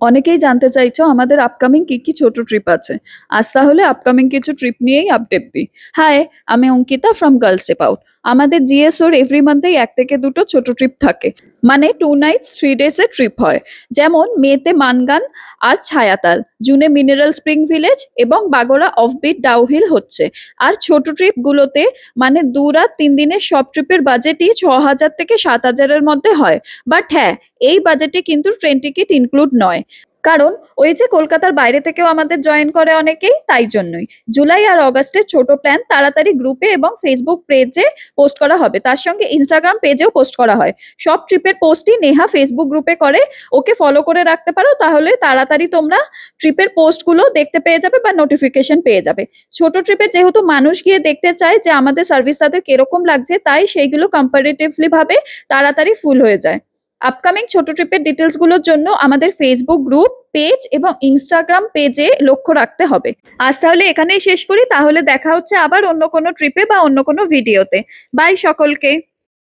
অনেকেই জানতে চাইছো আমাদের আপকামিং কি ছোট ট্রিপ আছে। আজ তাহলে আপকামিং কিছু ট্রিপ নিয়েই আপডেট দিই। হাই, আমি Ankita from girls trip out. আমাদের জিএসওর এভরি মান্থেই 1 থেকে 2টো ছোট ট্রিপ থাকে। মানে 2 নাইটস 3 ডেজ এর ট্রিপ হয়। যেমন মেতে মানগান আর ছায়াতাল, জুনে মিনারেল স্প্রিং ভিলেজ এবং বাগোড়া অফবিট ডাউহিল হচ্ছে। আর ছোট ট্রিপ গুলোতে মানে 2 রাত 3 দিনের সব ট্রিপের বাজেটই 6,000 থেকে 7,000 এর মধ্যে হয়। বাট হ্যাঁ, এই বাজেটে কিন্তু ট্রেন টিকিট ইনক্লুড নয়। কারণ ওই যে কলকাতার বাইরে থেকেও আমাদের জয়েন করে অনেকেই, তাই জন্যই। জুলাই আর অগাস্টের ছোট প্ল্যান তাড়াতাড়ি গ্রুপে এবং ফেসবুক পেজে পোস্ট করা হবে, তার সঙ্গে ইনস্টাগ্রাম পেজেও পোস্ট করা হয়। সব ট্রিপের পোস্টই নেহা ফেসবুক গ্রুপে করে। ওকে ফলো করে রাখতে পারো, তাহলে তাড়াতাড়ি তোমরা ট্রিপের পোস্টগুলো দেখতে পেয়ে যাবে বা নোটিফিকেশন পেয়ে যাবে। ছোট ট্রিপে যেহেতু মানুষ গিয়ে দেখতে চায় যে আমাদের সার্ভিস তাদের কিরকম লাগছে, তাই সেইগুলো কম্পারেটিভলি ভাবে তাড়াতাড়ি ফুল হয়ে যায়। আপকামিং ছোট ট্রিপের ডিটেলস গুলোর জন্য আমাদের ফেসবুক গ্রুপ পেজ এবং ইনস্টাগ্রাম পেজে লক্ষ্য রাখতে হবে। আজ তাহলে এখানেই শেষ করি, তাহলে দেখা হচ্ছে আবার অন্য কোনো ট্রিপে বা অন্য কোনো ভিডিওতে। বাই সকলকে।